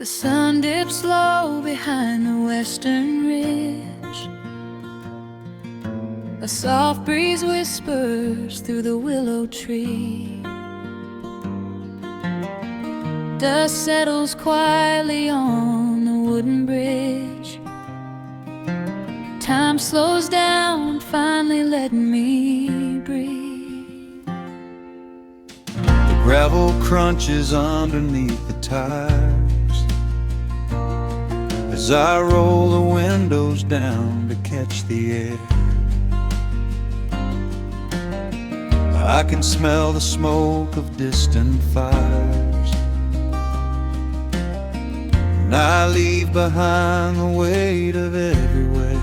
The sun dips low behind the western ridge. A soft breeze whispers through the willow tree. Dust settles quietly on the wooden bridge. Time slows down, finally letting me breathe. The gravel crunches underneath the tires as I roll the windows down to catch the air. I can smell the smoke of distant fires, and I leave behind the weight of everywhere.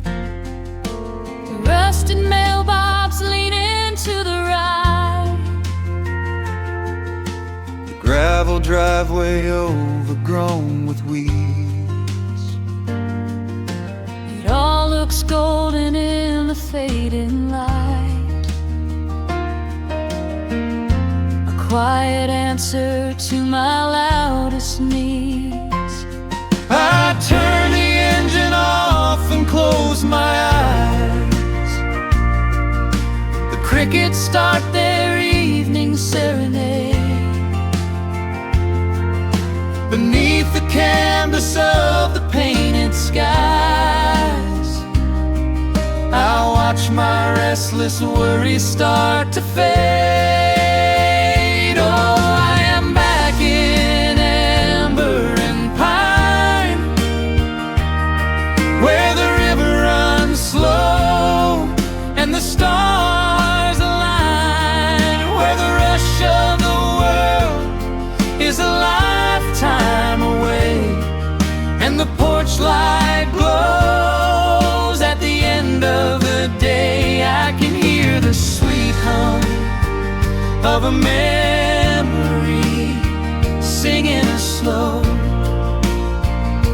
The rusted mailbox leaning to the right. The gravel driveway overgrown with weeds. It all looks golden in the fading light. A quiet answer to my loudest needs. I turn the engine off and close my eyes. The crickets start their evening serenade. Beneath the canvas of the painted skies, I watch my restless worries start to fade. Oh, I am back in amber and pine, where the river runs slow and the stars align, where the rush of the world is a lifetime away, and the porch light glows at the end of the day. I can hear the sweet hum of a memory singing a slow,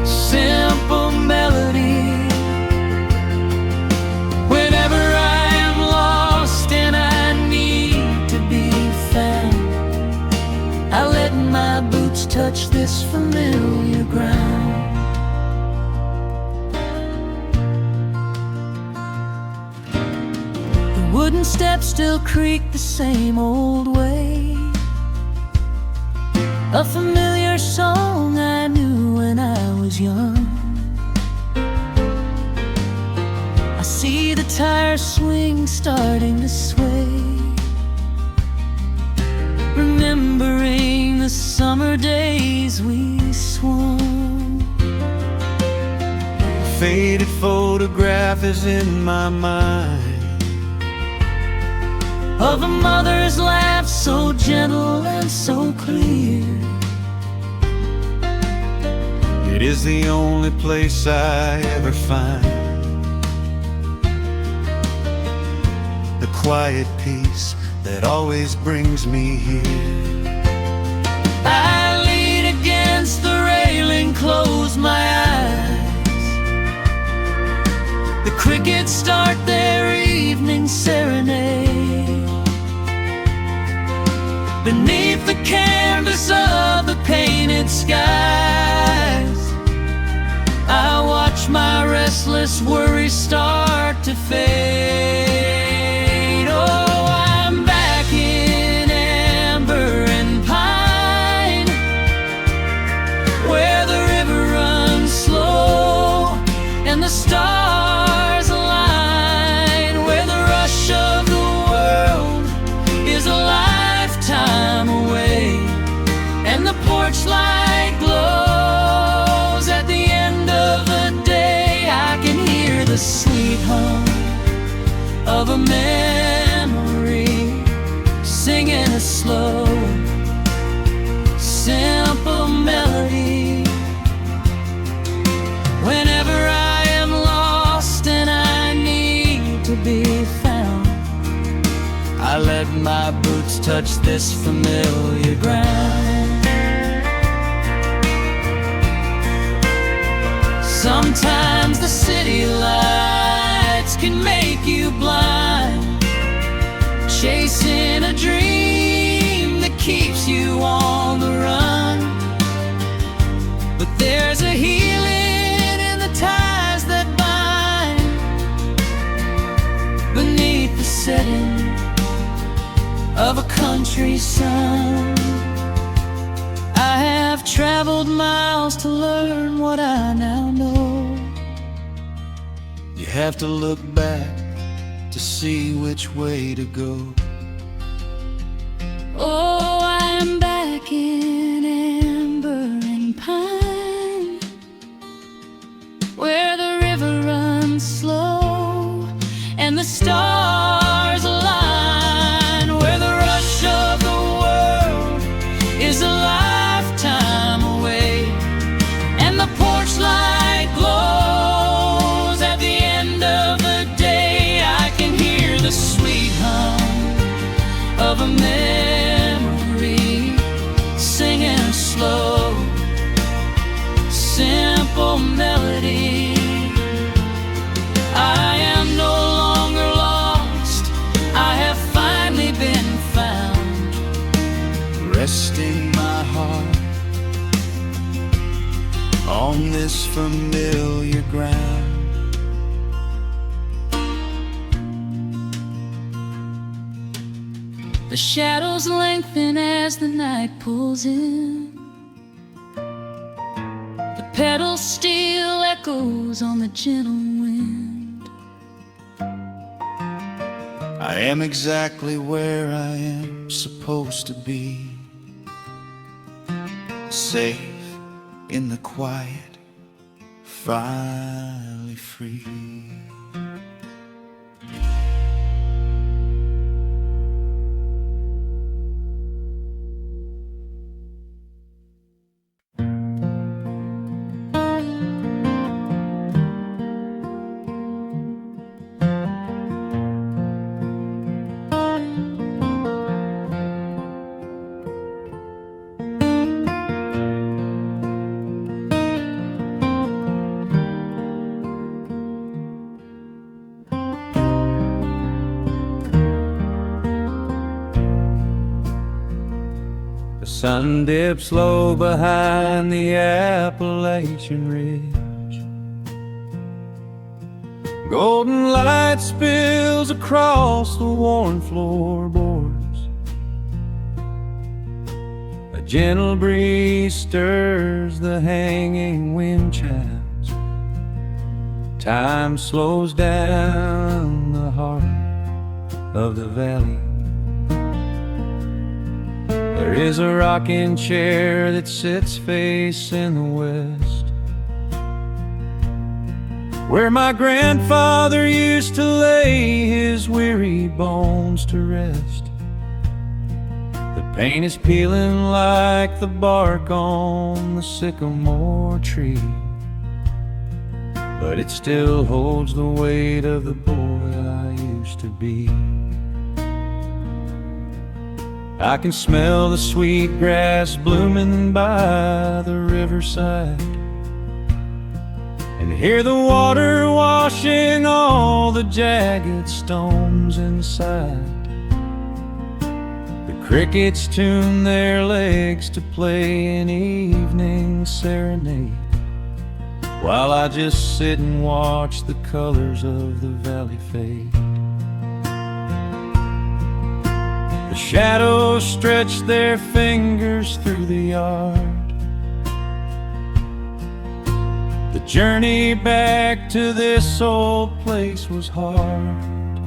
simple melody. Whenever I am lost and I need to be found, I let my boots touch this familiar ground. The wooden steps still creak the same old way. A familiar song I knew when I was young. I see the tire swing starting to sway, remembering the summer days we swung. A faded photograph is in my mind of a mother's laugh so gentle and so clear. It is the only place I ever find the quiet peace that always brings me here. I lean against the railing, close my eyes. The crickets start their evening serenade. Beneath the canvas of the painted skies, I watch my restless worries start to fade. Oh, I'm back in amber and pine, where the river runs slow and the stars align, where the rush of the world is a lifetime away, and the porch light glows at the end of the day. I can hear the sweet hum of a memory singing a slow, simple melody. Whenever I am lost and I need to be found, I let my boots touch this familiar ground. Sometimes the city lights can make you blind, chasing a dream that keeps you on the run. There's a healing in the ties that bind beneath the setting of a country sun. I have traveled miles to learn what I now know. You have to look back to see which way to go. Oh, I am back in amber and pine, where the river runs slow and the stars align, where the rush of the world is a lifetime away, and the porch light glows at the end of the day. I can hear the sweet hum of a memory singing a slow, simple melody. I am no longer lost, I have finally been found, Resting my heart on this familiar ground. The shadows lengthen as the night pulls in. The pedal steel echoes on the gentle wind. I am exactly where I am supposed to be, safe in the quiet, finally free. The sun dips low behind the Appalachian Ridge. Golden light spills across the worn floorboards. A gentle breeze stirs the hanging wind chimes. Time slows down the heart of the valley. There is a rocking chair that sits facing the west, where my grandfather used to lay his weary bones to rest. The paint is peeling like the bark on the sycamore tree, but it still holds the weight of the boy I used to be. I can smell the sweet grass blooming by the riverside, and hear the water washing all the jagged stones inside. The crickets tune their legs to play an evening serenade, while I just sit and watch the colors of the valley fade. The shadows stretch their fingers through the yard. The journey back to this old place was hard,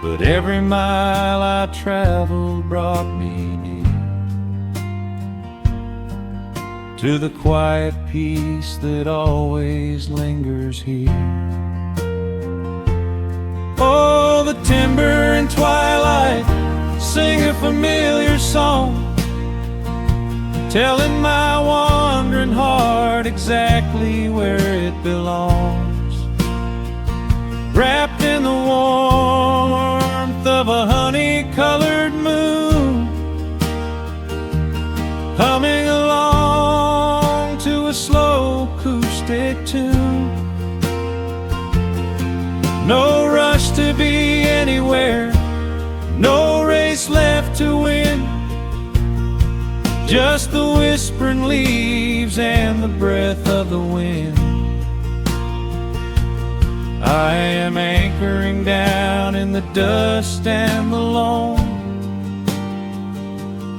but every mile I traveled brought me near to the quiet peace that always lingers here. Oh, the timber and twilight sing a familiar song, telling my wandering heart exactly where it belongs. Wrapped in the warmth of a honey-colored moon, humming along to a slow acoustic tune. No rush to be anywhere, no race left to win. just the whispering leaves and the breath of the wind. I am anchoring down in the dust and the loam.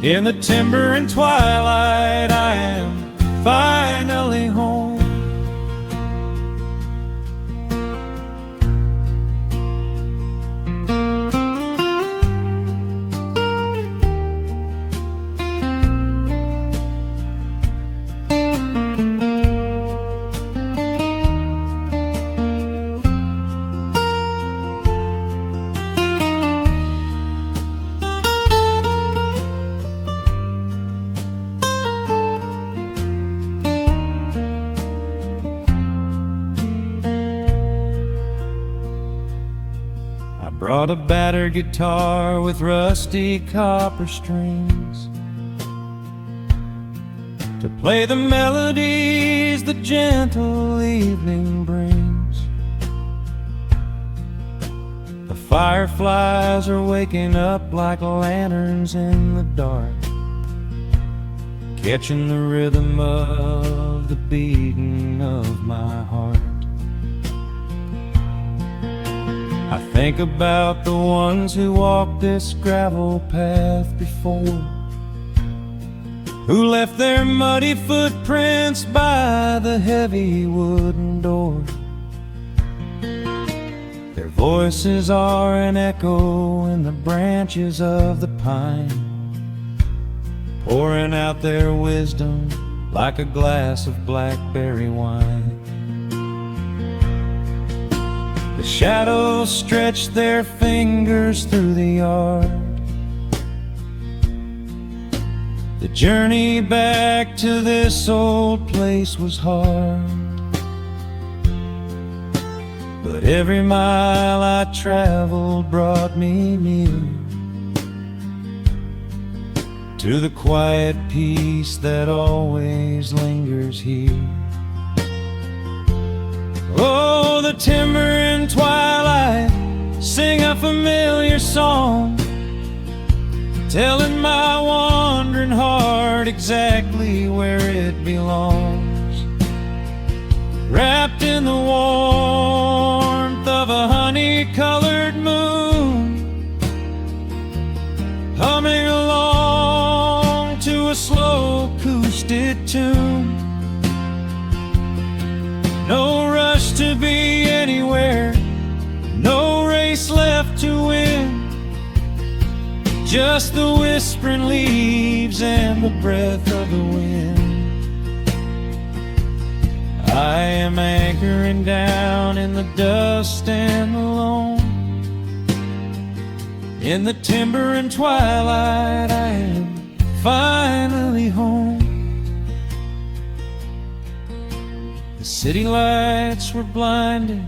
In the timber and twilight, I am finally home. Brought a battered guitar with rusty copper strings to play the melodies the gentle evening brings. The fireflies are waking up like lanterns in the dark, catching the rhythm of the beating of my heart. I think about the ones who walked this gravel path before, who left their muddy footprints by the heavy wooden door. Their voices are an echo in the branches of the pine, pouring out their wisdom like a glass of blackberry wine. The shadows stretch their fingers through the yard. The journey back to this old place was hard, but every mile I traveled brought me near to the quiet peace that always lingers here. Oh, the timber and twilight sing a familiar song, telling my wandering heart exactly where it belongs. Wrapped in the warmth of a honey-colored moon, humming along to a slow acoustic tune. No rush to be anywhere, no race left to win, just the whispering leaves and the breath of the wind. I am anchoring down in the dust and the loam. In the timber and twilight, I am finally home. The city lights were blinding,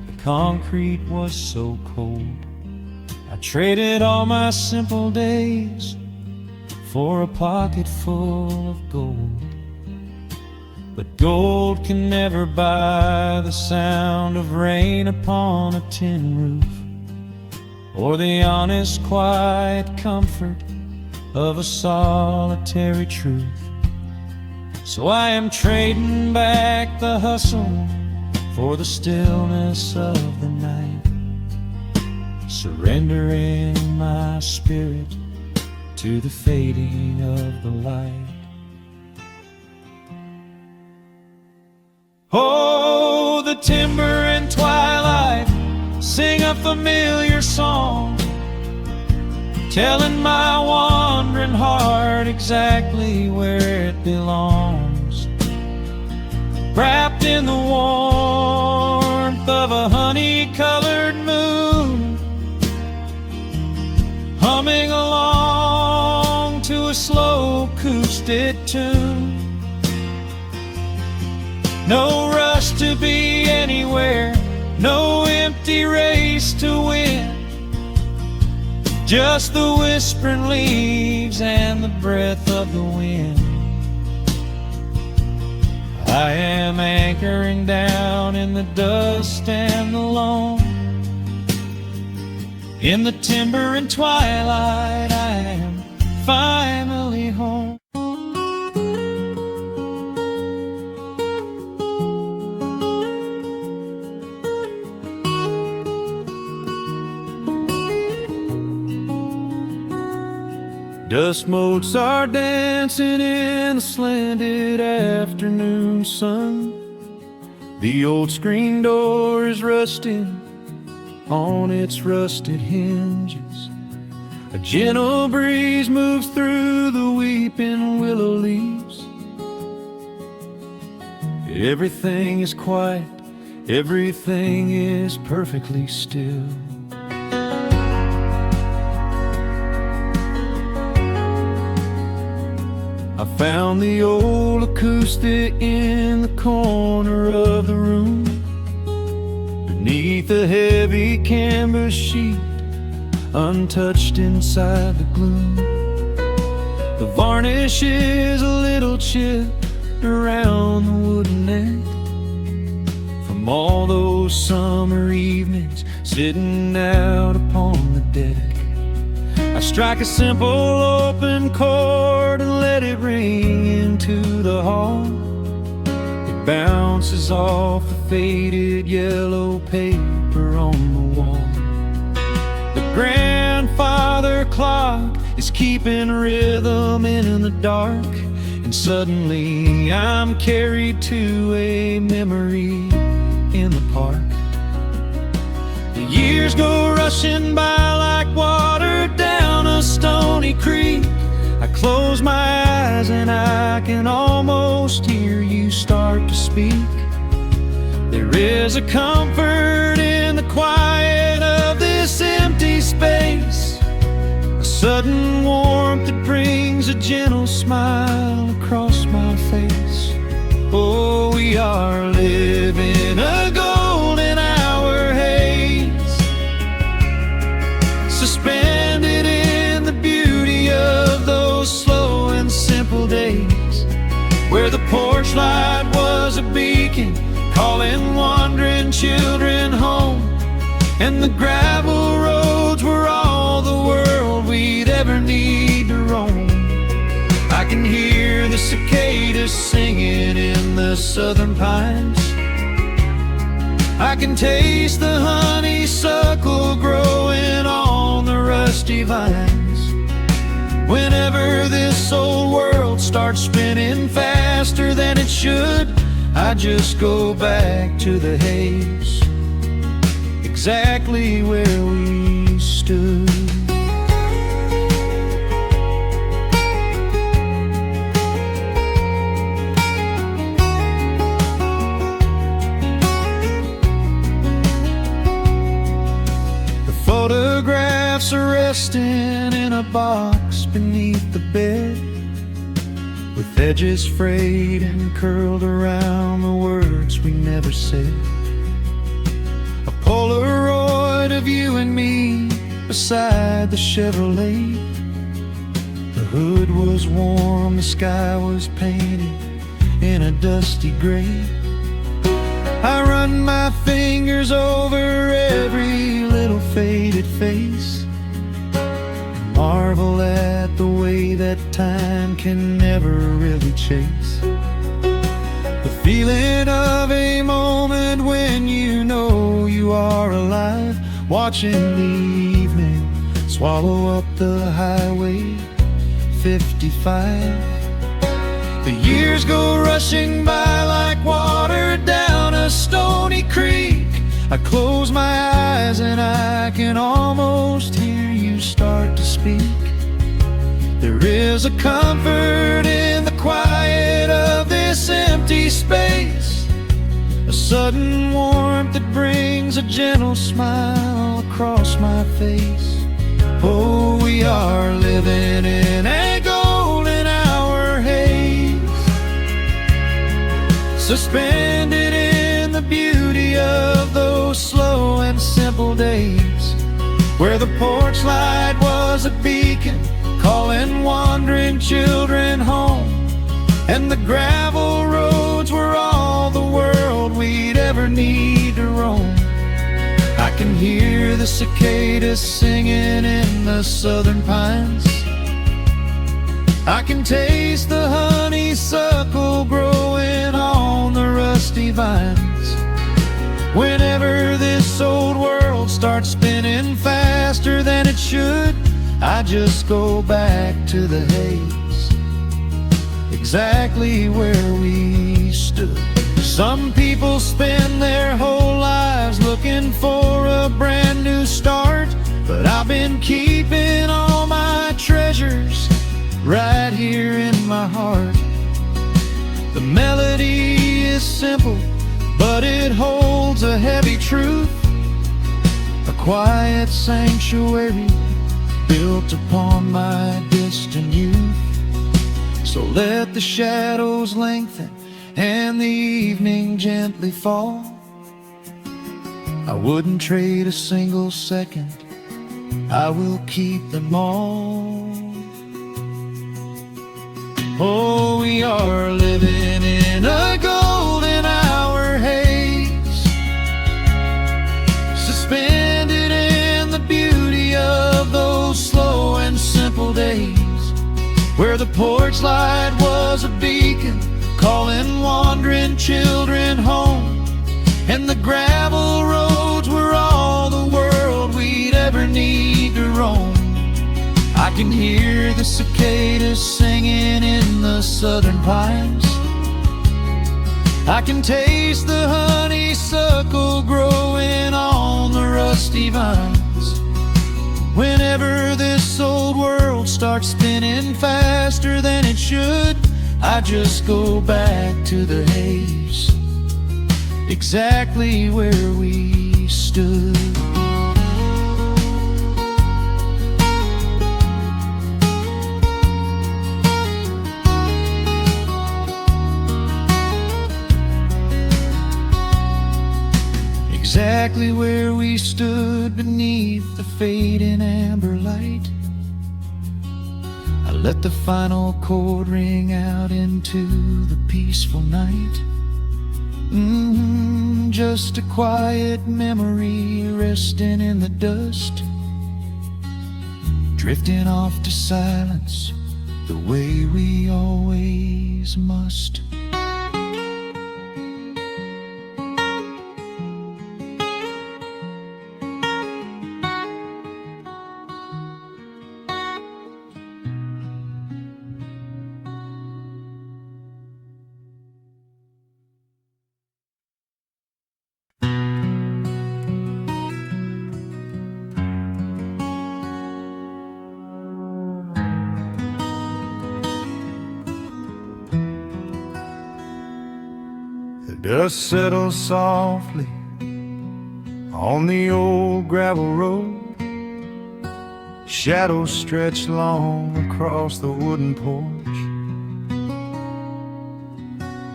the concrete was so cold. I traded all my simple days for a pocket full of gold. But gold can never buy the sound of rain upon a tin roof, or the honest, quiet comfort of a solitary truth. So I am trading back the hustle for the stillness of the night, surrendering my spirit to the fading of the light. Oh, the timber and twilight sing a familiar song, telling my wandering heart exactly where it belongs. Wrapped in the warmth of a honey-colored moon, humming along to a slow acoustic tune. No rush to be anywhere, no empty race to win, just the whispering leaves and the breath of the wind. I am anchoring down in the dust and the loam. In the timber and twilight, I am finally home. Dust motes are dancing in the slanted afternoon sun. The old screen door is rusting on its rusted hinges. A gentle breeze moves through the weeping willow leaves. Everything is quiet, everything is perfectly still. I found the old acoustic in the corner of the room, beneath a heavy canvas sheet, untouched inside the gloom. The varnish is a little chipped around the wooden neck from all those summer evenings sitting out upon the deck. I strike a simple open chord and let it ring into the hall. It bounces off the faded yellow paper on the wall. The grandfather clock is keeping rhythm in the dark, and suddenly I'm carried to a memory in the park. The years go rushing by like water down a stony creek. I close my eyes and I can almost hear you start to speak. There is a comfort in the quiet of this empty space, a sudden warmth that brings a gentle smile across my face. Oh, we are living a golden hour haze, suspended in the beauty of those slow and simple days, where the porch light was a beacon calling wandering children home, and the gravel roads were all the world we'd ever need to roam. I can hear the cicadas singing in the southern pines. I can taste the honeysuckle growing on the rusty vines. Whenever this old world starts spinning faster than it should, I just go back to the haze, exactly where we stood. Photographs are resting in a box beneath the bed, with edges frayed and curled around the words we never said. A Polaroid of you and me beside the Chevrolet. The hood was warm, the sky was painted in a dusty gray. I run my fingers over every little faded face, marvel at the way that time can never really chase. The feeling of a moment when you know you are alive, watching the evening swallow up the highway 55. The years go rushing by like water down a stony creek. I close my eyes and I can almost hear you start to speak. There is a comfort in the quiet of this empty space, a sudden warmth that brings a gentle smile across my face. Oh, we are living in a golden hour haze, suspended in the beauty of those slow and simple days, where the porch light was a beacon calling wandering children home, and the gravel roads were all the world we'd ever need to roam. I can hear the cicadas singing in the southern pines. I can taste the honeysuckle growing on the rusty vines. Whenever this old world starts spinning faster than it should, I just go back to the haze, exactly where we stood. Some people spend their whole lives looking for a brand new start, but I've been keeping all my treasures right here in my heart. The melody is simple, but it holds a heavy truth, a quiet sanctuary built upon my distant youth. So let the shadows lengthen and the evening gently fall. I wouldn't trade a single second, I will keep them all. Oh, we are living in a golden hour haze, suspended in the beauty of those slow and simple days, where the porch light was a beacon calling wandering children home, and the gravel roads were all the world we'd ever need to roam. I can hear the cicadas singing in the southern pines. I can taste the honeysuckle growing on the rusty vines. Whenever this old world starts spinning faster than it should, I just go back to the haze, exactly where we stood. Exactly where we stood beneath the fading amber light. I let the final chord ring out into the peaceful night. Just a quiet memory resting in the dust, drifting off to silence the way we always must. The dust settles softly on the old gravel road. Shadows stretch long across the wooden porch.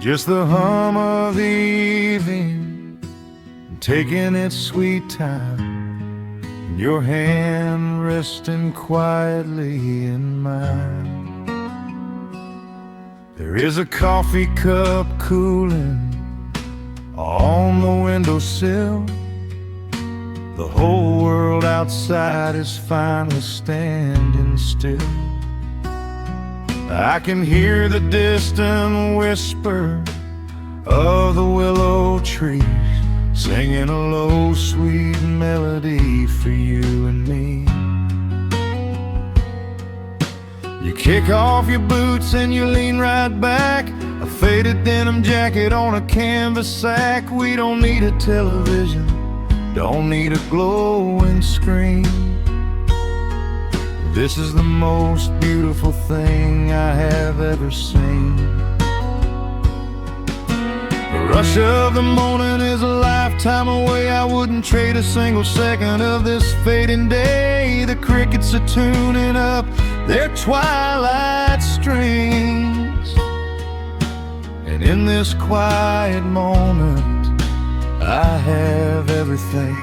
Just the hum of the evening taking its sweet time, and your hand resting quietly in mine. There is a coffee cup cooling on the windowsill. The whole world outside is finally standing still. I can hear the distant whisper of the willow trees singing a low, sweet melody for you and me. You kick off your boots and you lean right back, a faded denim jacket on a canvas sack. We don't need a television, don't need a glowing screen. This is the most beautiful thing I have ever seen. The rush of the morning is a lifetime away. I wouldn't trade a single second of this fading day. The crickets are tuning up their twilight strings, and in this quiet moment I have everything.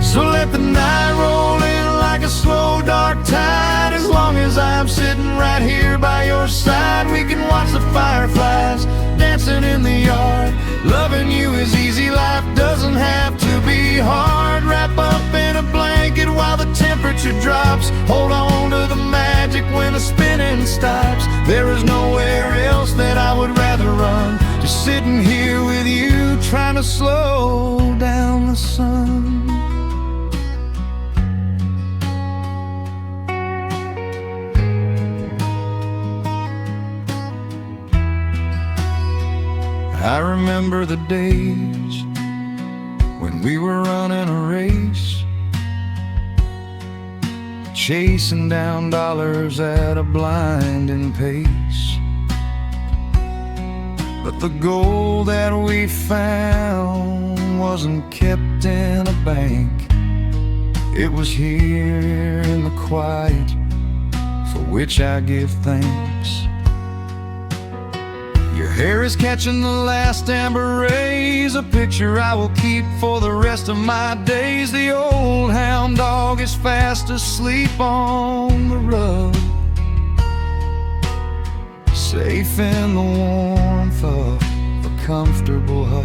So let the night roll in like a slow dark tide. As long as I'm sitting right here by your side, we can watch the fireflies dancing in the yard. Loving you is easy, life doesn't have to be hard. Wrap up in a blanket while the temperature drops, hold on to the mat spinning stops. There is nowhere else that I would rather run. Just sitting here with you, trying to slow down the sun. I remember the days when we were running a race, chasing down dollars at a blinding pace. But the gold that we found wasn't kept in a bank. It was here in the quiet, for which I give thanks. Your hair is catching the last amber rays, a picture I will keep for the rest of my days. The old hound dog is fast asleep on the rug, safe in the warmth of a comfortable hug.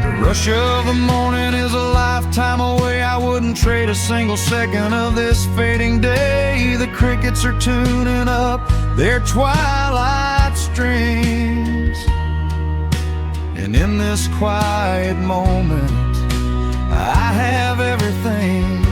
The rush of the morning is a lifetime away. I wouldn't trade a single second of this fading day. The crickets are tuning up their twilight strings, and in this quiet moment I have everything.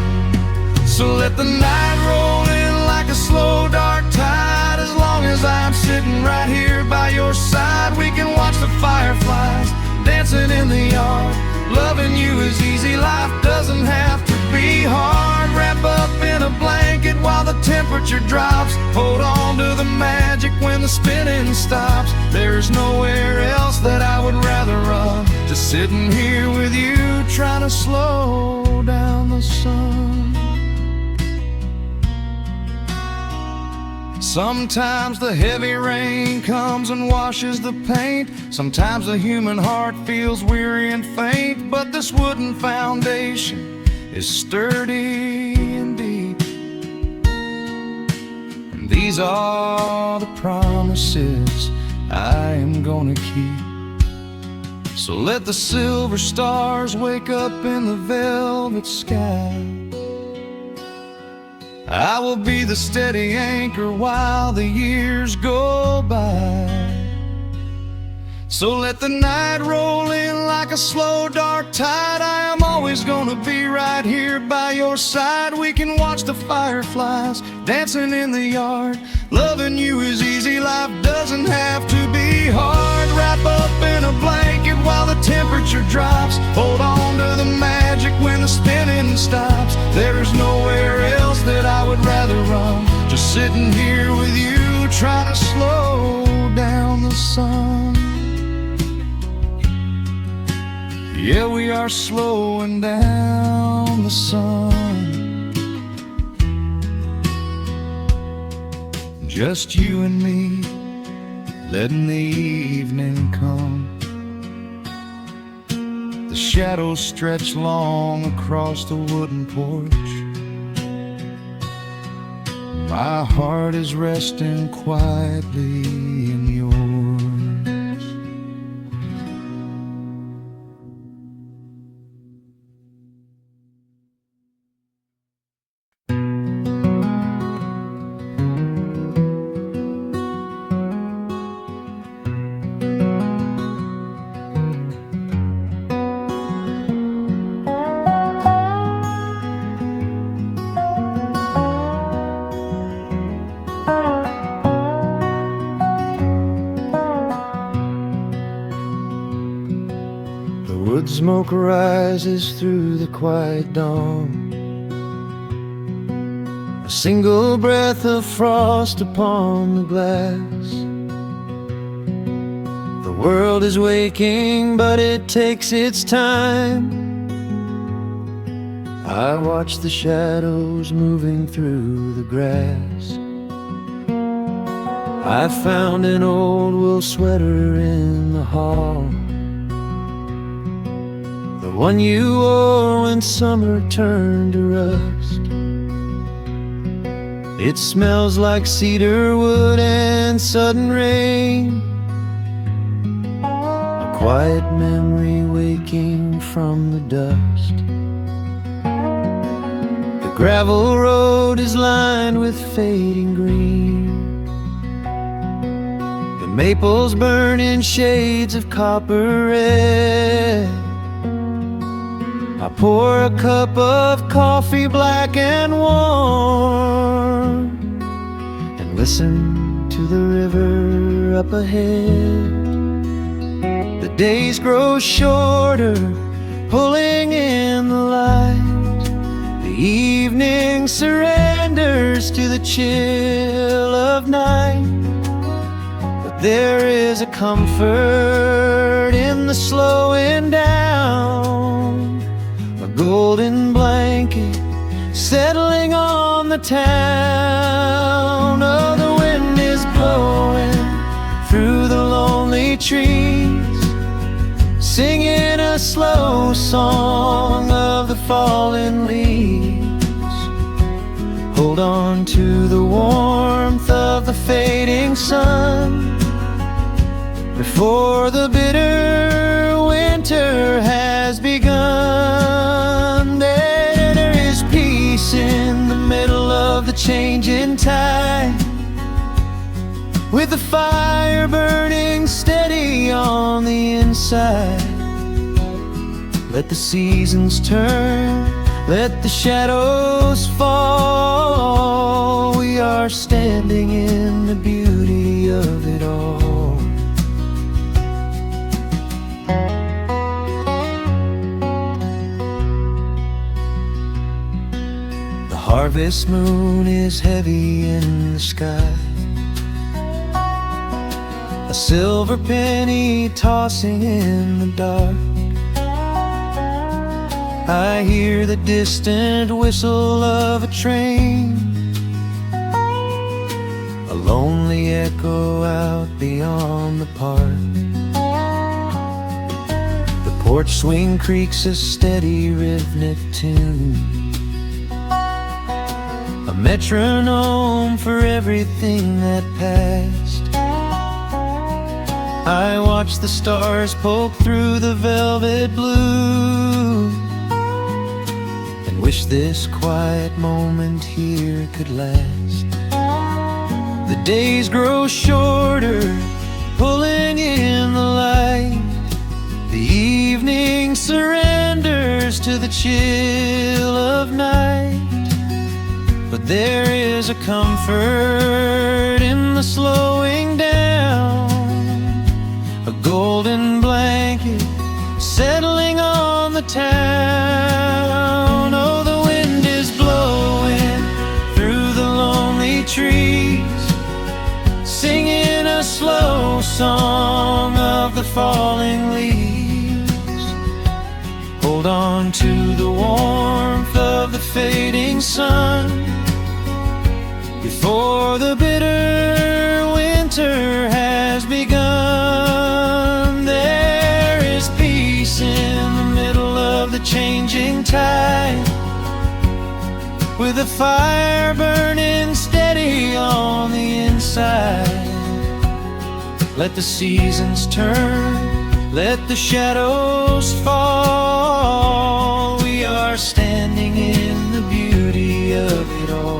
So let the night roll in like a slow dark tide. As long as I'm sitting right here by your side, we can watch the fireflies dancing in the yard. Loving you is easy, life doesn't have to be hard. Wrap up in a blanket while the temperature drops. Hold on to the magic when the spinning stops. There's nowhere else that I would rather run. Just sitting here with you, trying to slow down the sun. Sometimes the heavy rain comes and washes the paint. Sometimes the human heart feels weary and faint. But this wooden foundation is sturdy and deep, and these are the promises I am gonna keep. So let the silver stars wake up in the velvet sky. I will be the steady anchor while the years go by. So let the night roll in like a slow dark tide. I am always gonna be right here by your side. We can watch the fireflies dancing in the yard. Loving you is easy, life doesn't have to be hard. Wrap up in a blanket while the temperature drops. Hold on to the magic when the spinning stops. There's nowhere else that I would rather run. Just sitting here with you, trying to slow down the sun. Yeah, we are slowing down the sun. Just you and me, letting the evening come. The shadows stretch long across the wooden porch. My heart is resting quietly in yours. Wood smoke rises through the quiet dawn. A single breath of frost upon the glass. The world is waking, but it takes its time. I watch the shadows moving through the grass. I found an old wool sweater in the hall, the one you wore when summer turned to rust. It smells like cedar wood and sudden rain, a quiet memory waking from the dust. The gravel road is lined with fading green. The maples burn in shades of copper red. I pour a cup of coffee black and warm and listen to the river up ahead. The days grow shorter, pulling in the light. The evening surrenders to the chill of night. But there is a comfort in the slowing down, a golden blanket settling on the town. Oh, the wind is blowing through the lonely trees, singing a slow song of the fallen leaves. Hold on to the warmth of the fading sun before the bitter winter has begun. There is peace in the middle of the changing tide, with the fire burning steady on the inside. Let the seasons turn, let the shadows fall. We are standing in the beauty of it all. The harvest moon is heavy in the sky, a silver penny tossing in the dark. I hear the distant whistle of a train, a lonely echo out beyond the park. The porch swing creaks a steady rhythmic tune, a metronome for everything that passed. I watch the stars poke through the velvet blue, and wish this quiet moment here could last. The days grow shorter, pulling in the light. The evening surrenders to the chill of night. But there is a comfort in the slowing down, a golden blanket settling on the town. Oh, the wind is blowing through the lonely trees, singing a slow song of the falling leaves. Hold on to the warmth of the fading sun before the bitter winter has begun. There is peace in the middle of the changing tide, with a fire burning steady on the inside. Let the seasons turn, let the shadows fall. We are standing in the beauty of it all.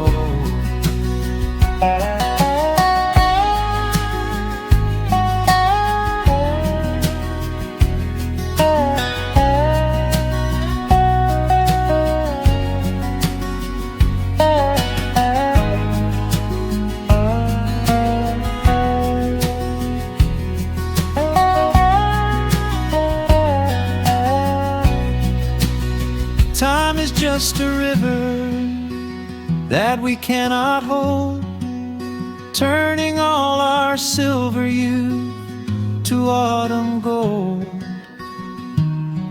Time is just a river that we cannot hold, turning all our silver youth to autumn gold.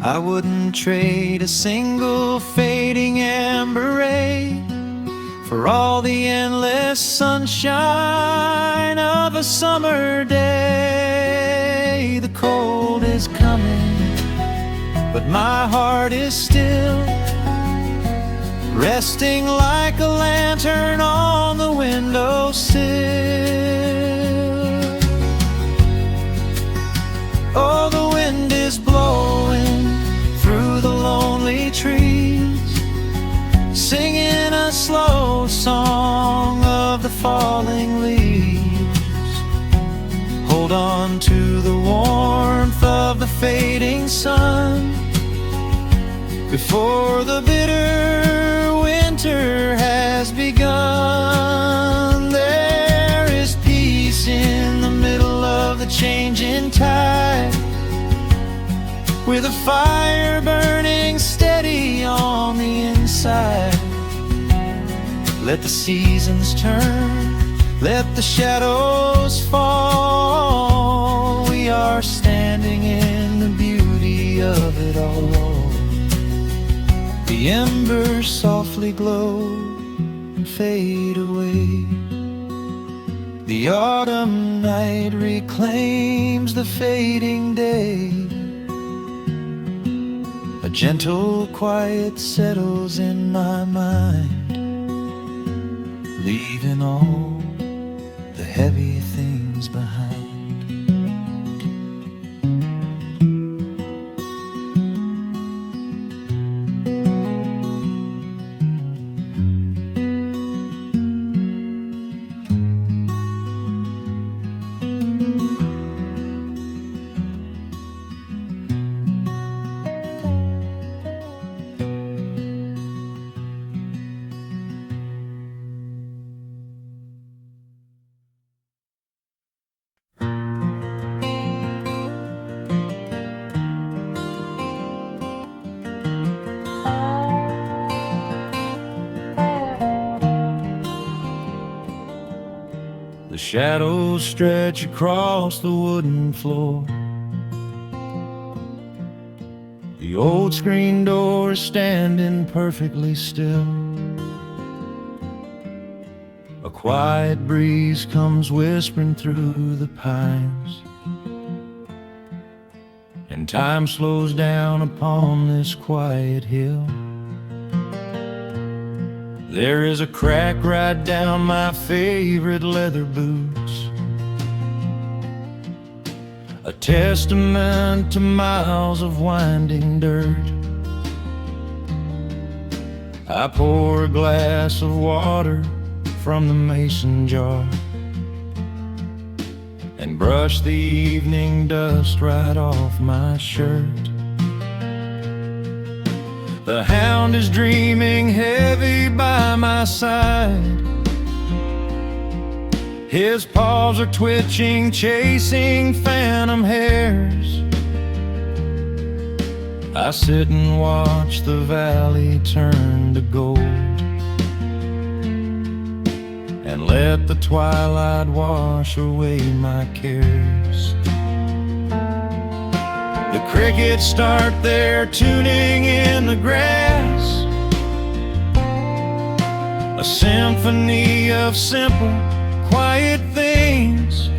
I wouldn't trade a single fading amber ray for all the endless sunshine of a summer day. The cold is coming, but my heart is still resting like a lantern on the windowsill. Oh, the wind is blowing through the lonely trees, singing a slow song of the falling leaves. Hold on to the warmth of the fading sun before the bitter winter has begun. There is peace in the middle of the changing tide, with a fire burning steady on the inside. Let the seasons turn, let the shadows fall. We are standing in the beauty of it all. The embers softly glow and fade away. The autumn night reclaims the fading day. A gentle quiet settles in my mind, leaving all the heavy things behind. The shadows stretch across the wooden floor. The old screen door is standing perfectly still. A quiet breeze comes whispering through the pines, and time slows down upon this quiet hill. There is a crack right down my favorite leather boots, a testament to miles of winding dirt. I pour a glass of water from the mason jar and brush the evening dust right off my shirt. The hound is dreaming heavy by my side. His paws are twitching, chasing phantom hares. I sit and watch the valley turn to gold, and let the twilight wash away my cares. The crickets start their tuning in the grass, a symphony of simple, quiet things.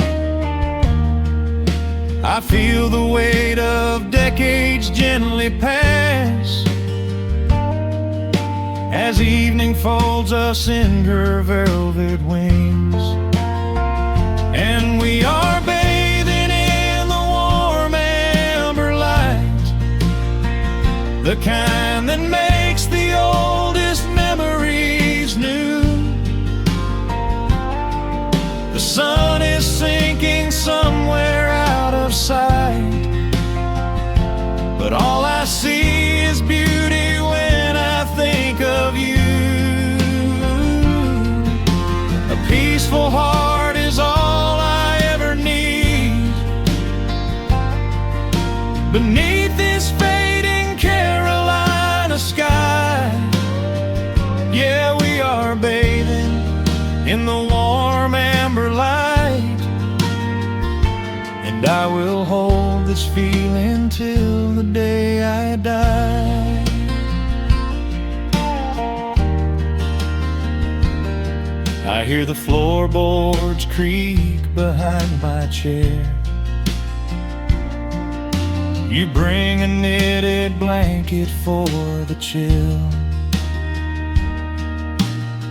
I feel the weight of decades gently pass, as evening folds us in her velvet wings. And we are bathing in the warm amber light, the kind that makes the oldest memories new. The sun is sinking somewhere out of sight, but all I see is beauty when I think of you. A peaceful heart is all I ever need beneath this fading Carolina sky. Yeah, we are bathing in the warm amber light, and I will hold this feeling till the day I die. I hear the floorboards creak behind my chair. You bring a knitted blanket for the chill,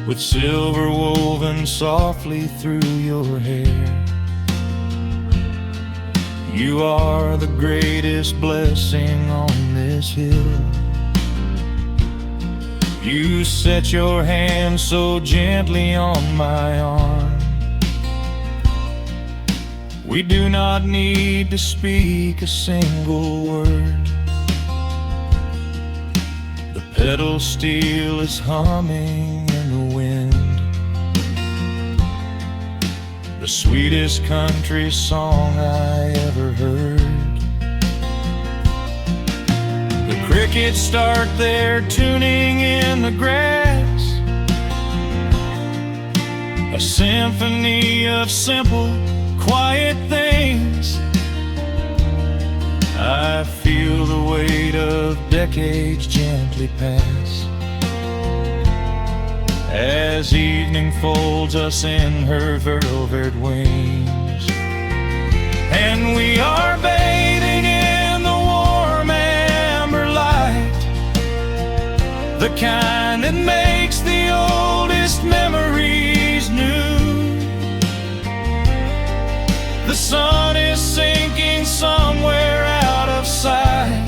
with silver woven softly through your hair. You are the greatest blessing on this hill. You set your hand so gently on my arm. We do not need to speak a single word. The pedal steel is humming in the wind, the sweetest country song I ever heard. The crickets start their tuning in the grass, a symphony of simple, quiet things. I feel the weight of decades gently pass as evening folds us in her velvet wings. And we are bathing in the warm amber light, the kind that makes the oldest memories new. The sun is sinking somewhere out of sight,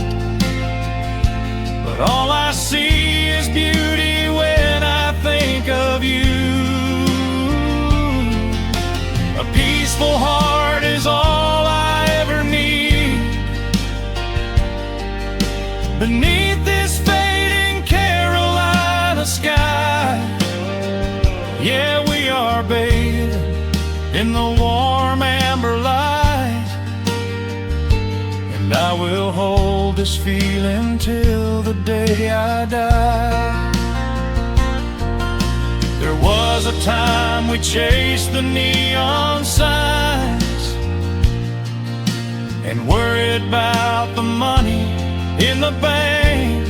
but all I see is beauty when I think of you. A peaceful heart is all I ever need. Beneath this fading Carolina sky, yeah, we are bathing in the warm amber light, and I will hold this feeling till the day I die. There was a time we chased the neon signs and worried about the money in the bank,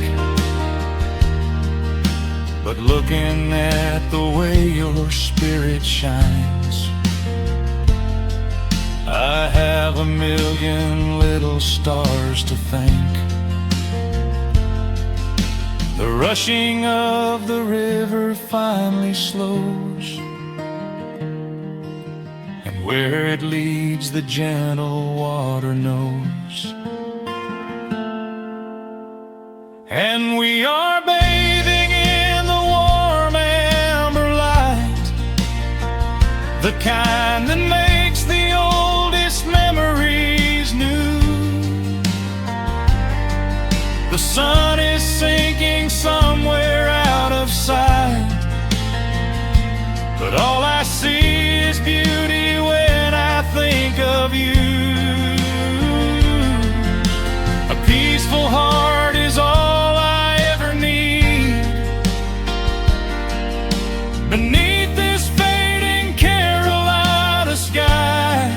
but looking at the way your spirit shines, I have a million little stars to thank. The rushing of the river finally slows, and where it leads the gentle water knows. And we are bathing in the warm amber light, the kind that makes the oldest memories new. The sun is sinking somewhere out of sight, but all I see is beauty when I think of you. A peaceful heart is all I ever need. Beneath this fading Carolina sky,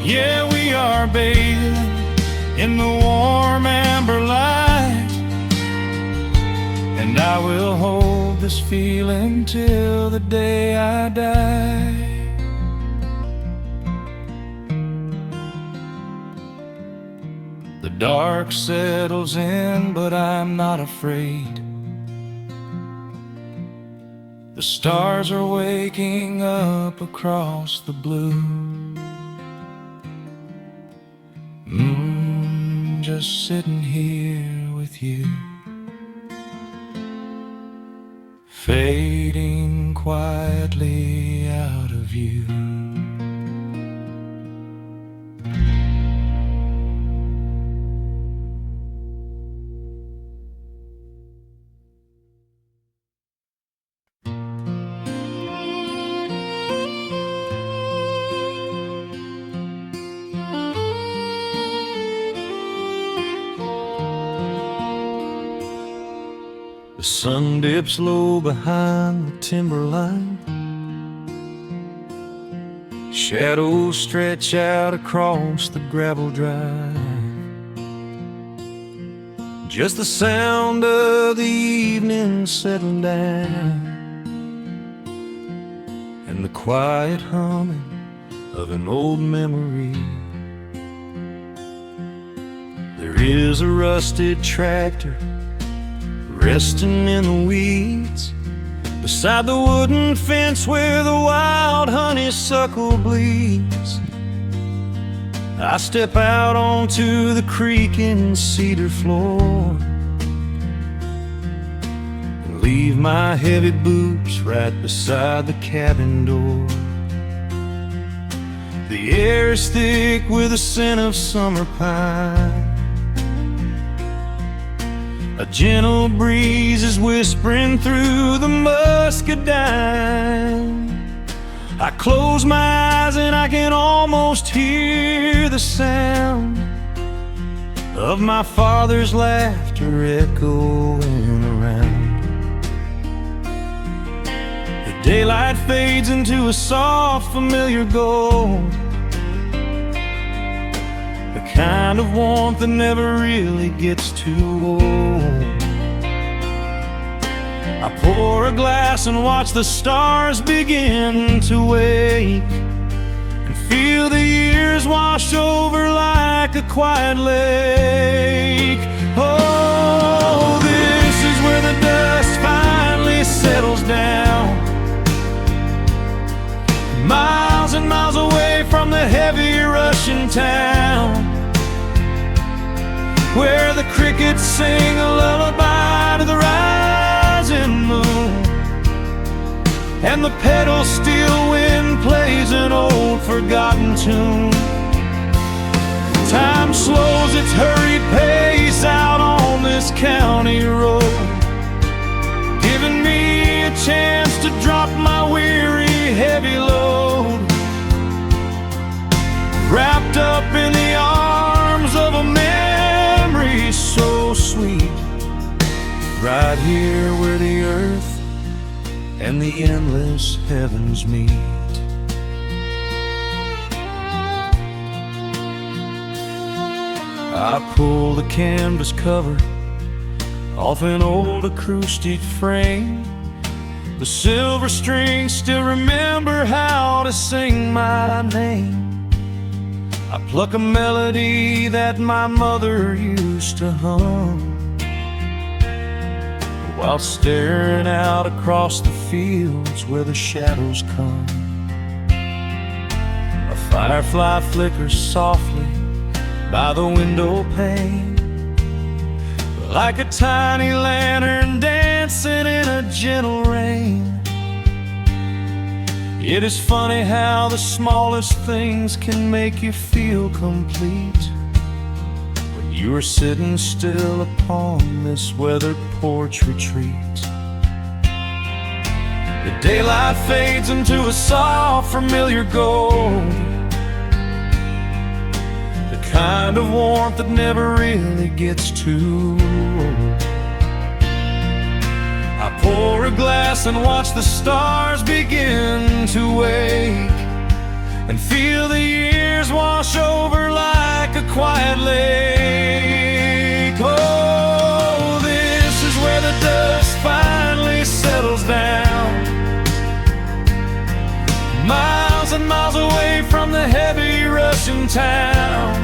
yeah, we are bathing in the warm amber light, and I will hold this feeling till the day I die. The dark settles in, but I'm not afraid. The stars are waking up across the blue. Just sitting here with you, fading quietly out of view. The sun dips low behind the timberline, shadows stretch out across the gravel drive. Just the sound of the evening settling down, and the quiet humming of an old memory. There is a rusted tractor resting in the weeds beside the wooden fence where the wild honeysuckle bleeds. I step out onto the creaking cedar floor, leave my heavy boots right beside the cabin door. The air is thick with the scent of summer pine. A gentle breeze is whispering through the muscadine. I close my eyes and I can almost hear the sound of my father's laughter echoing around. The daylight fades into a soft, familiar gold, the kind of warmth that never really gets too old. I pour a glass and watch the stars begin to wake, and feel the years wash over like a quiet lake. Oh, this is where the dust finally settles down, miles and miles away from the heavy Russian town, where the crickets sing a lullaby to the rising moon, and the pedal steel wind plays an old forgotten tune. Time slows its hurried pace out on this county road, giving me a chance to drop my weary heavy load, wrapped up in the arms of a memory so sweet, right here where the earth and the endless heavens meet. I pull the canvas cover off an old acoustic frame. The silver strings still remember how to sing my name. I pluck a melody that my mother used to hum while staring out across the fields where the shadows come. A firefly flickers softly by the window pane, like a tiny lantern dancing in a gentle rain. It is funny how the smallest things can make you feel complete, when you are sitting still upon this weathered porch retreat. The daylight fades into a soft, familiar gold, the kind of warmth that never really gets too old. I pour a glass and watch the stars begin to wake, and feel the years wash over like a quiet lake. Oh, this is where the dust finally settles down, miles and miles away from the heavy Russian town,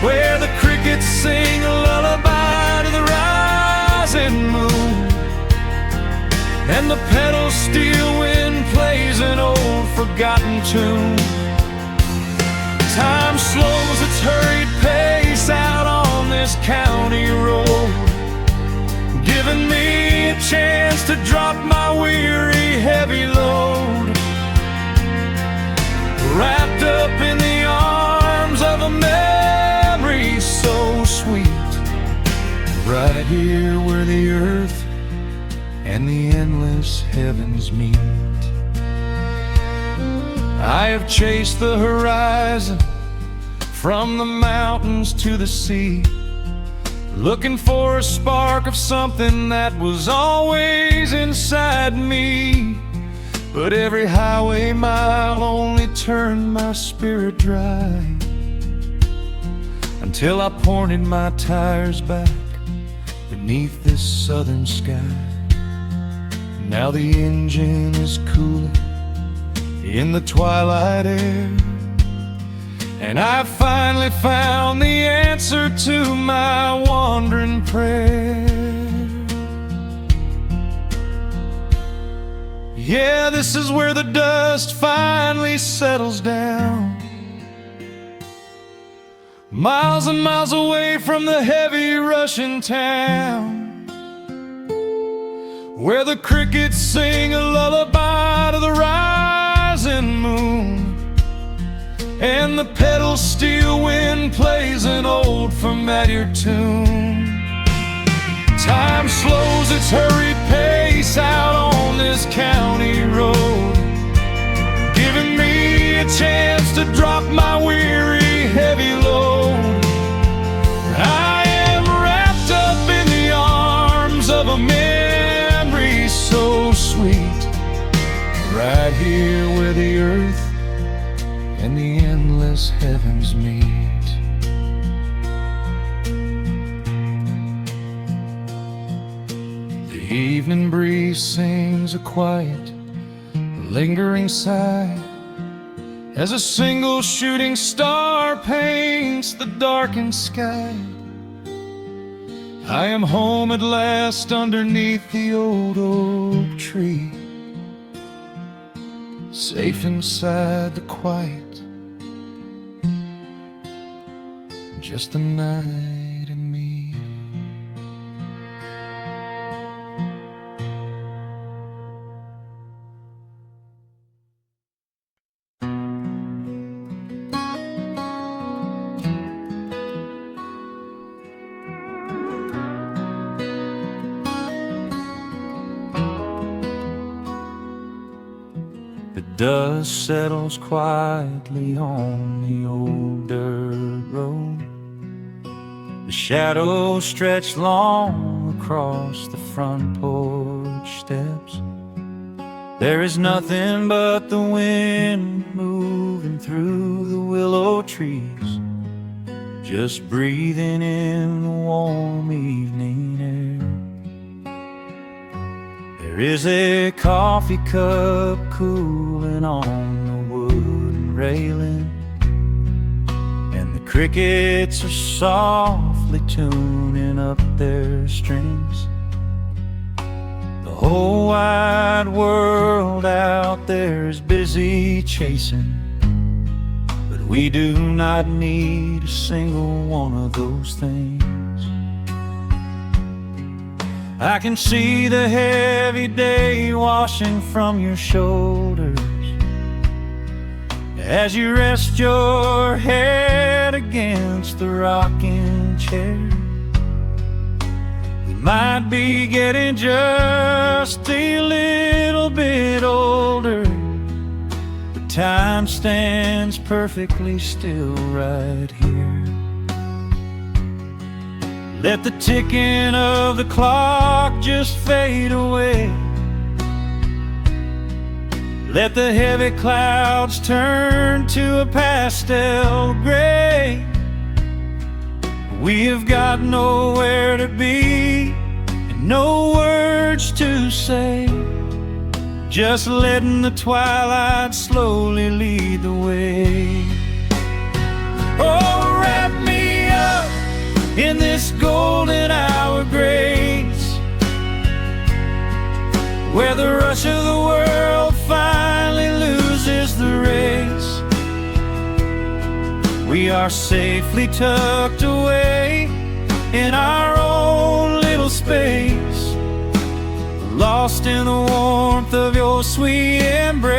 where the crickets sing a lullaby to the rising moon, and the pedal steel wind plays an old forgotten tune. Time slows its hurried pace out on this county road, giving me a chance to drop my weary heavy load, wrapped up in the arms of a memory so sweet, right here where the earth and the endless heavens meet. I have chased the horizon from the mountains to the sea, looking for a spark of something that was always inside me. But every highway mile only turned my spirit dry, until I pointed my tires back beneath this southern sky. Now the engine is cooling in the twilight air, and I've finally found the answer to my wandering prayer. Yeah, this is where the dust finally settles down, miles and miles away from the heavy Russian town, where the crickets sing a lullaby to the rising moon, and the pedal steel wind plays an old familiar tune. Time slows its hurried pace out on this county road, giving me a chance to drop my weary, heavy load. I am wrapped up in the arms of a memory so sweet, right here where the earth and the endless heavens meet. The evening breeze sings a quiet, lingering sigh as a single shooting star paints the darkened sky. I am home at last underneath the old oak tree, safe inside the quiet, just the night and me. The dust settles quietly on the old dirt road. The shadows stretch long across the front porch steps. There is nothing but the wind moving through the willow trees, just breathing in the warm evening air. There is a coffee cup cooling on the wooden railing, and the crickets are softly tuning up their strings. The whole wide world out there is busy chasing, but we do not need a single one of those things. I can see the heavy day washing from your shoulders as you rest your head against the rocking chair. We might be getting just a little bit older, but time stands perfectly still right here. Let the ticking of the clock just fade away. Let the heavy clouds turn to a pastel gray. We have got nowhere to be and no words to say, just letting the twilight slowly lead the way. Oh, wrap me up in this golden hour grace, where the rush of the world finally loses the race. We are safely tucked away in our own little space, lost in the warmth of your sweet embrace.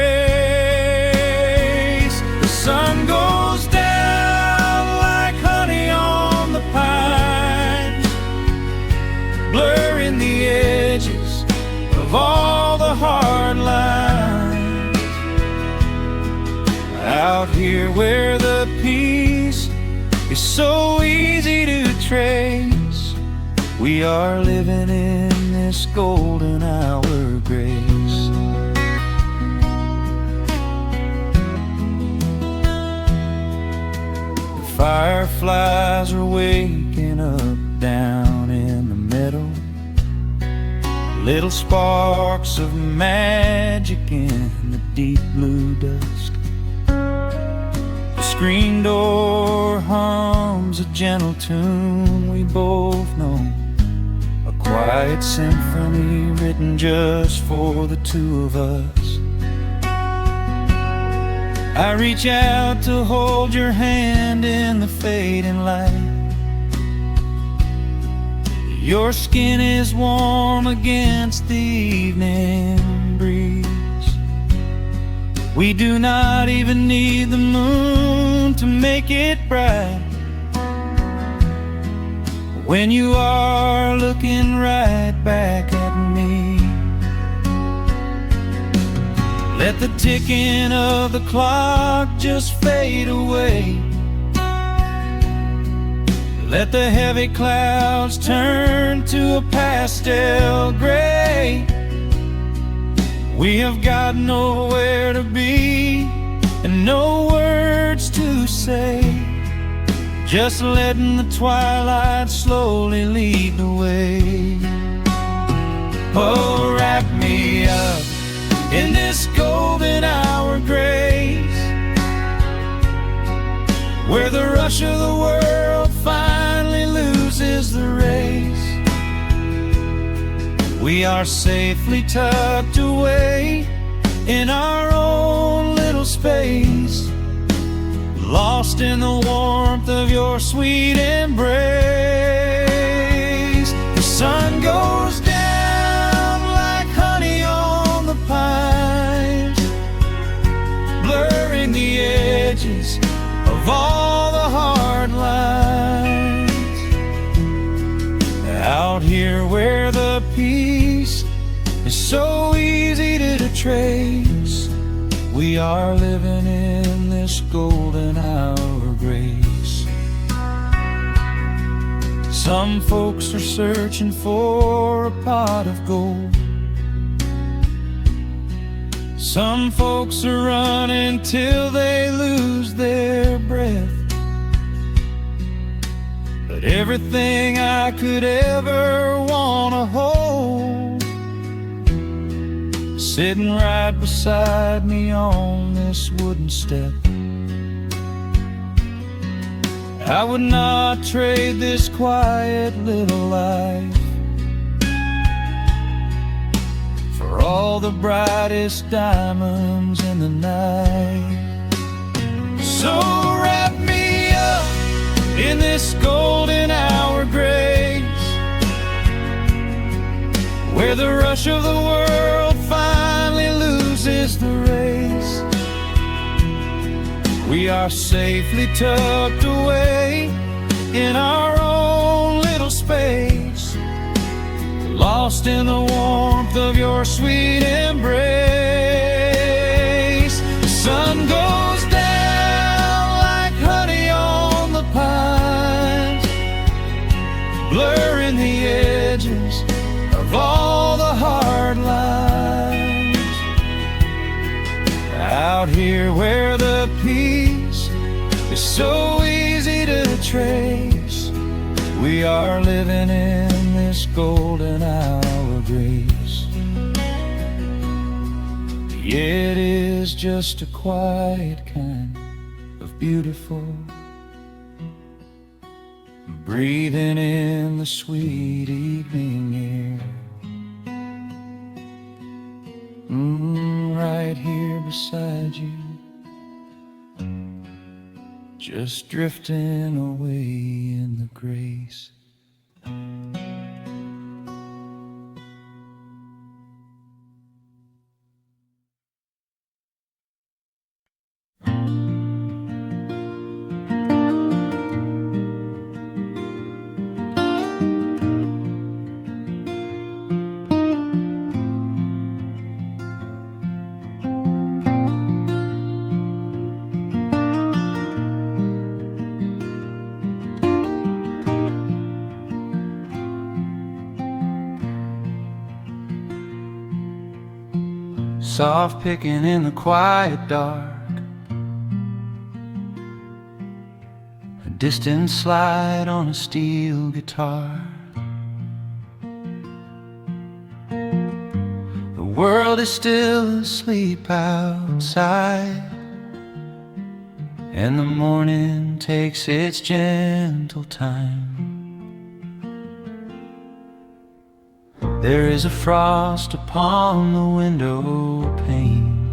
The sun goes down like honey on the pines, blurring the edges of all the hard lines. Out here where the peace is so easy to trace, we are living in this golden hour grace. The fireflies are waking up down in the meadow, little sparks of magic in the deep blue dusk. The screen door hums a gentle tune we both know, a quiet symphony written just for the two of us. I reach out to hold your hand in the fading light. Your skin is warm against the evening breeze. We do not even need the moon to make it bright when you are looking right back at me. Let the ticking of the clock just fade away. Let the heavy clouds turn to a pastel gray. We have got nowhere to be and no words to say, just letting the twilight slowly lead the way. Oh, wrap me up in this golden hour grace, where the rush of the world finally loses the race. We are safely tucked away in our own little space, lost in the warmth of your sweet embrace. The sun goes down like honey on the pines, blurring the edges of all the hard lines. Out here where the peace is so easy to trace, we are living in this golden hour grace. Some folks are searching for a pot of gold. Some folks are running till they lose their breath. But everything I could ever want to hold, sitting right beside me on this wooden step. I would not trade this quiet little life for all the brightest diamonds in the night. So wrap me up in this golden hour grace, where the rush of the world finally loses the race. We are safely tucked away in our own little space, lost in the warmth of your sweet embrace. The sun goes down like honey on the pines, blurring the edges of all the hard lines. Out here where the peace is so easy to trace, we are living in this golden hour grace. It is just a quiet kind of beautiful, breathing in the sweet evening air. Right here beside you, just drifting away in the grace. Soft picking in the quiet dark, a distant slide on a steel guitar. The world is still asleep outside, and the morning takes its gentle time. There is a frost upon the window pane,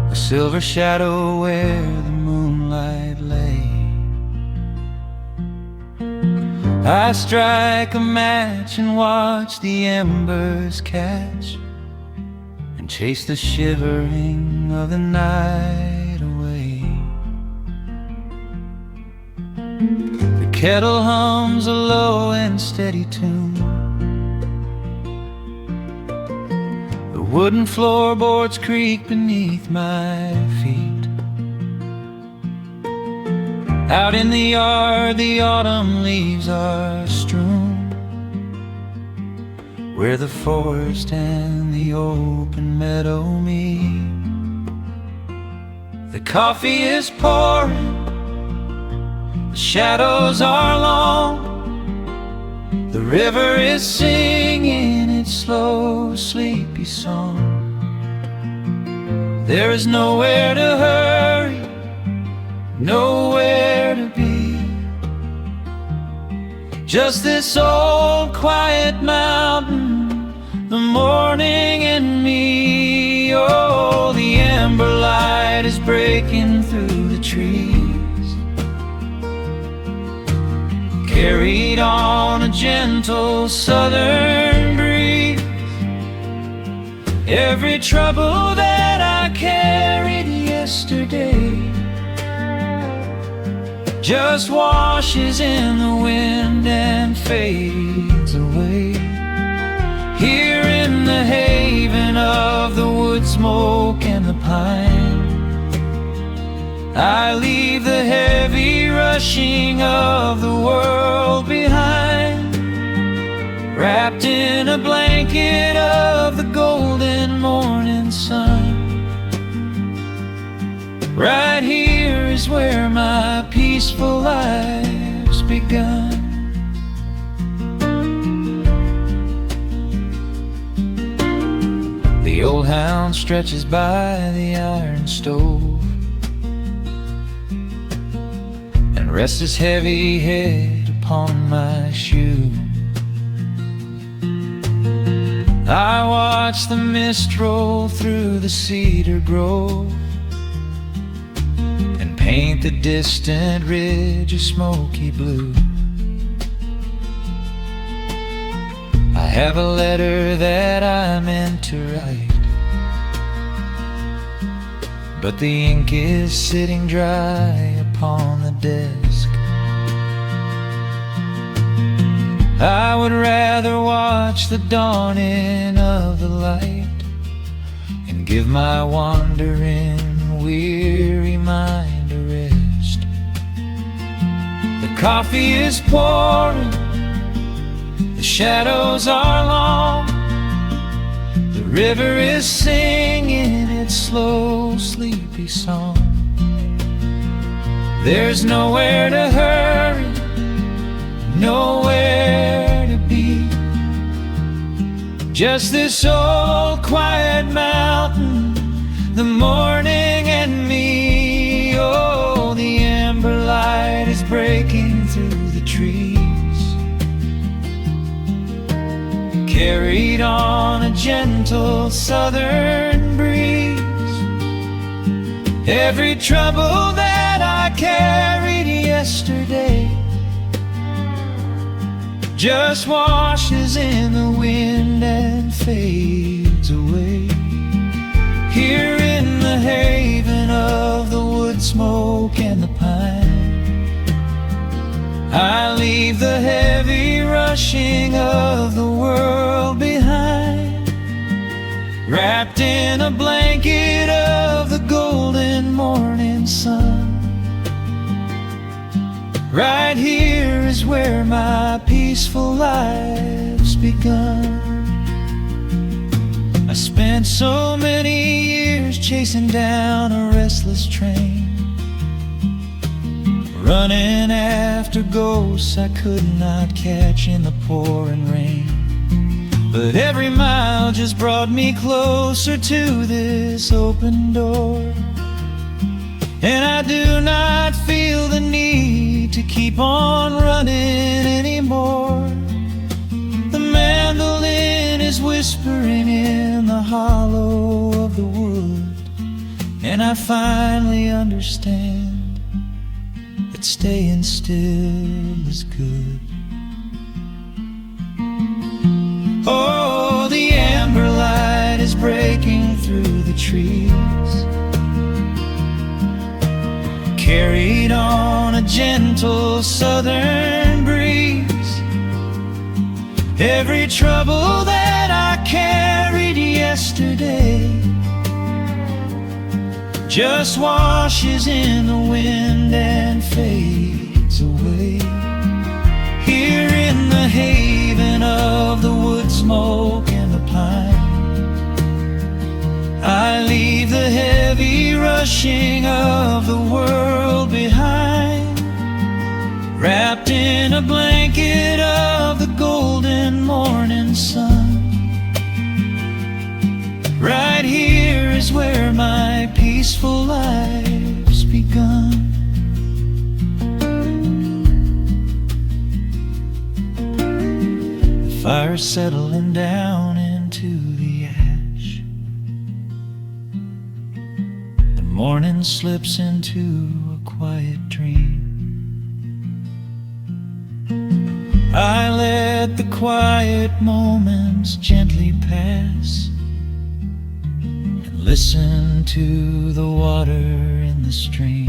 a silver shadow where the moonlight lay. I strike a match and watch the embers catch, and chase the shivering of the night away. The kettle hums a low and steady tune. The wooden floorboards creak beneath my feet. Out in the yard, the autumn leaves are strewn, where the forest and the open meadow meet. The coffee is pouring, the shadows are long, the river is singing its slow, sleepy song. There is nowhere to hurry, nowhere to be, just this old quiet mountain, the morning and me. Oh, the amber light is breaking through the trees, carried on a gentle southern breeze. Every trouble that I carried yesterday just washes in the wind and fades away. Here in the haven of the wood smoke and the pine, I leave the heavy rushing of the world behind, wrapped in a blanket of the golden morning sun. Right here is where my peaceful life's begun. The old hound stretches by the iron stove and rests his heavy head upon my shoe. I watch the mist roll through the cedar grove, paint the distant ridge a smoky blue. I have a letter that I meant to write, but the ink is sitting dry upon the desk. I would rather watch the dawning of the light and give my wandering, weary mind a rest. The coffee is pouring, the shadows are long, the river is singing its slow, sleepy song. There's nowhere to hurry, nowhere to be, just this old quiet mountain, the morning and me. Oh, the amber light is breaking through the trees, carried on a gentle southern breeze. Every trouble that I carried yesterday just washes in the wind and fades away. Here in the haven of the wood smoke and the pine, I leave the heavy rushing of the world behind, wrapped in a blanket of the golden morning sun. Right here is where my peaceful life's begun. I spent so many years chasing down a restless train, running after ghosts I could not catch in the pouring rain. But every mile just brought me closer to this open door, and I do not feel the need to keep on running anymore. The mandolin is whispering in the hollow of the wood, and I finally understand that staying still is good. breaking through the trees, carried on a gentle southern breeze. Every trouble that I carried yesterday just washes in the wind and fades away. Here in the haven of the wood smoke and the pine, I leave the heavy rushing of the world behind, wrapped in a blanket of the golden morning sun. Right here is where my peaceful life's begun. The fire settling down into the ash, the morning slips into a quiet dream. I let the quiet moments gently pass, listen to the water in the stream.